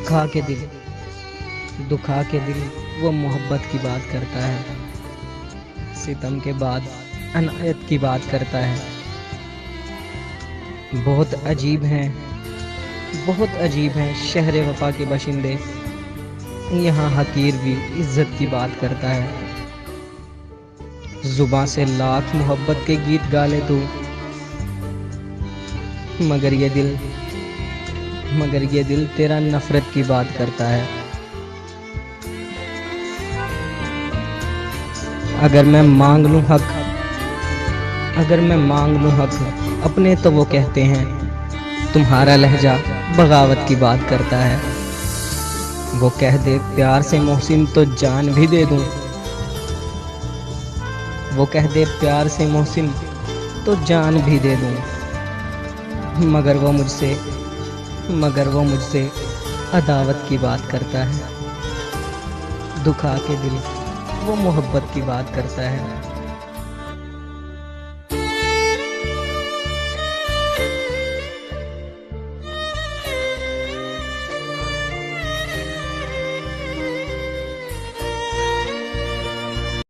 दुखा के दिल, दुखा के दिल वो मोहब्बत की बात करता है, सितम के बाद अनायत की बात करता है। बहुत अजीब हैं, बहुत अजीब हैं शहर वफा के बाशिंदे, यहाँ हकीर भी इज्जत की बात करता है। जुबां से लाख मोहब्बत के गीत गा ले तू, मगर ये दिल तेरा नफरत की बात करता है। अगर मैं मांग लूं हक, अगर मैं मांग लूं हक अपने, तो वो कहते हैं तुम्हारा लहजा बगावत की बात करता है। वो कह दे प्यार से मोहसिन तो जान भी दे दूं, वो कह दे प्यार से मोहसिन तो जान भी दे दूं, मगर वो मुझसे अदावत की बात करता है। दुखा के दिल वो मोहब्बत की बात करता है।